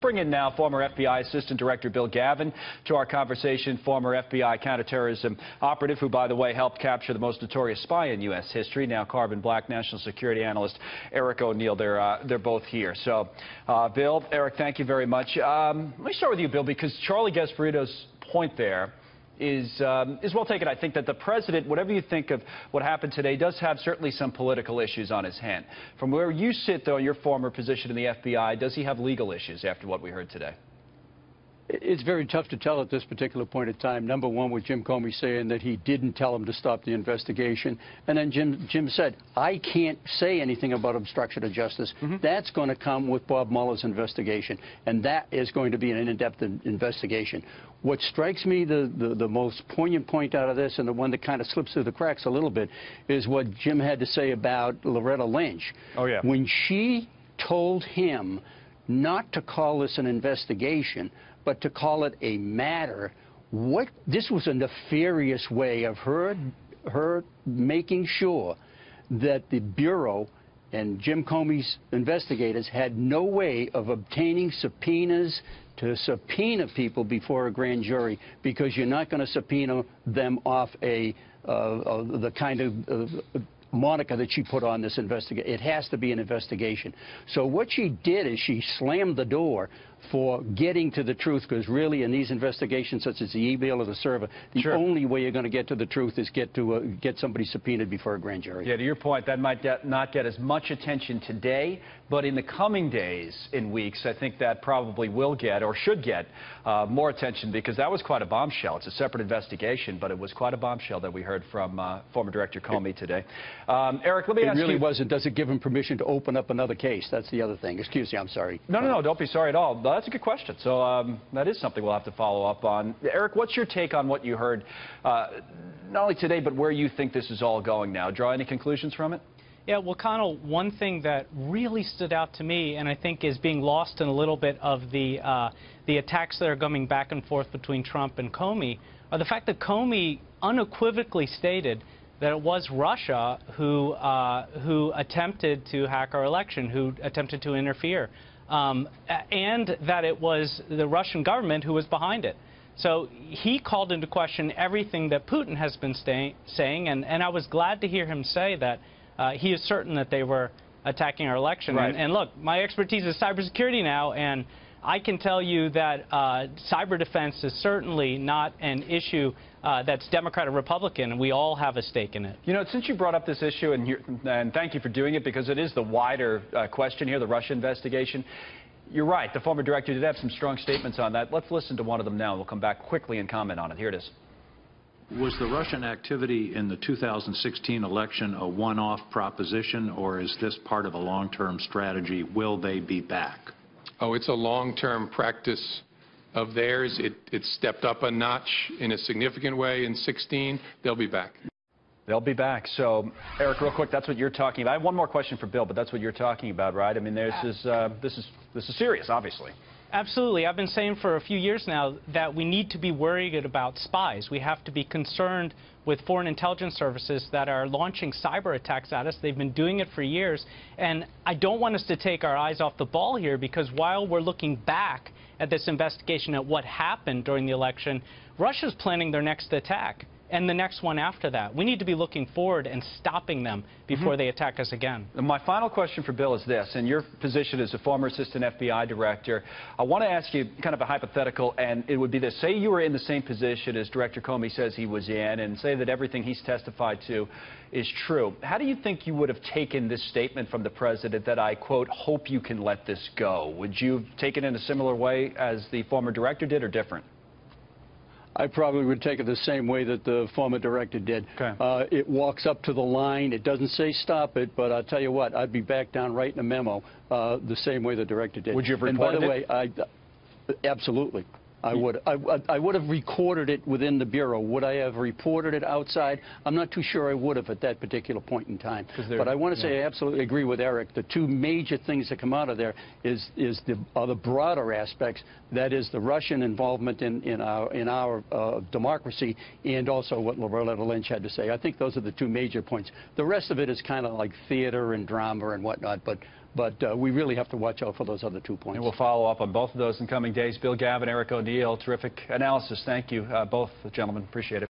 bring in now former FBI Assistant Director Bill Gavin to our conversation, former FBI counterterrorism operative who, by the way, helped capture the most notorious spy in U.S. history, now Carbon Black National Security Analyst Eric O'Neill. They're both here. So, Bill, Eric, thank you very much. Let me start with you, Bill, because Charlie Gasparito's point there is well taken. I think that the president, whatever you think of what happened today, does have certainly some political issues on his hand. From where you sit, though, in your former position in the FBI, does he have legal issues after what we heard today? It's very tough to tell at this particular point in time. Number one, with Jim Comey saying that he didn't tell him to stop the investigation. And then Jim said, I can't say anything about obstruction of justice. That's going to come with Bob Mueller's investigation. And that is going to be an in-depth investigation. What strikes me the most poignant point out of this, and the one that kind of slips through the cracks a little bit, is what Jim had to say about Loretta Lynch. Oh, yeah. When she told him not to call this an investigation, but to call it a matter, this was a nefarious way of her making sure that the Bureau and Jim Comey's investigators had no way of obtaining subpoenas to subpoena people before a grand jury, because you're not going to subpoena them off the kind of moniker that she put on this investigation. It has to be an investigation. So what she did is she slammed the door for getting to the truth, because really in these investigations, such as the email or the server, the only way you're going to get to the truth is get somebody subpoenaed before a grand jury. Yeah, to your point, that might not get as much attention today, but in the coming days and weeks, I think that probably will get, or should get, more attention, because that was quite a bombshell. It's a separate investigation, but it was quite a bombshell that we heard from former Director Comey today. Eric, let me ask you... It really wasn't. Does it give him permission to open up another case? That's the other thing. Excuse me, I'm sorry. No, don't be sorry at all. That's a good question. So that is something we'll have to follow up on. Eric, what's your take on what you heard, not only today, but where you think this is all going now? Draw any conclusions from it? Yeah, well, Connell, one thing that really stood out to me, and I think is being lost in a little bit of the attacks that are going back and forth between Trump and Comey, are the fact that Comey unequivocally stated that it was Russia who attempted to hack our election, who attempted to interfere, and that it was the Russian government who was behind it. So he called into question everything that Putin has been saying, and I was glad to hear him say that he is certain that they were attacking our election. Right. And look, my expertise is cybersecurity now, and I can tell you that cyber defense is certainly not an issue that's Democrat or Republican, and we all have a stake in it. You know, since you brought up this issue, and thank you for doing it, because it is the wider question here, the Russia investigation. You're right. The former director did have some strong statements on that. Let's listen to one of them now. We'll come back quickly and comment on it. Here it is. Was the Russian activity in the 2016 election a one-off proposition, or is this part of a long-term strategy? Will they be back? Oh, it's a long-term practice of theirs. It stepped up a notch in a significant way in 16. They'll be back. They'll be back. So, Eric, real quick, that's what you're talking about. I have one more question for Bill, but that's what you're talking about, right? I mean, this is serious, obviously. Absolutely. I've been saying for a few years now that we need to be worried about spies. We have to be concerned with foreign intelligence services that are launching cyber attacks at us. They've been doing it for years. And I don't want us to take our eyes off the ball here, because while we're looking back at this investigation at what happened during the election, Russia's planning their next attack, and the next one after that. We need to be looking forward and stopping them before they attack us again. And my final question for Bill is this. In your position as a former assistant FBI director, I want to ask you kind of a hypothetical, and it would be this. Say you were in the same position as Director Comey says he was in, and say that everything he's testified to is true. How do you think you would have taken this statement from the president that I, quote, hope you can let this go? Would you have taken it in a similar way as the former director did, or different? I probably would take it the same way that the former director did. Okay. It walks up to the line. It doesn't say stop it, but I'll tell you what, I'd be back down writing a memo the same way the director did. Would you have reported it? And by the way, absolutely. I would. I would have recorded it within the Bureau. Would I have reported it outside? I'm not too sure I would have at that particular point in time. But I want to say I absolutely agree with Eric. The two major things that come out of there are the broader aspects. That is the Russian involvement in our democracy, and also what Loretta Lynch had to say. I think those are the two major points. The rest of it is kind of like theater and drama and whatnot. But But we really have to watch out for those other 2 points. And we'll follow up on both of those in coming days. Bill Gavin, Eric O'Neill, terrific analysis. Thank you, both gentlemen. Appreciate it.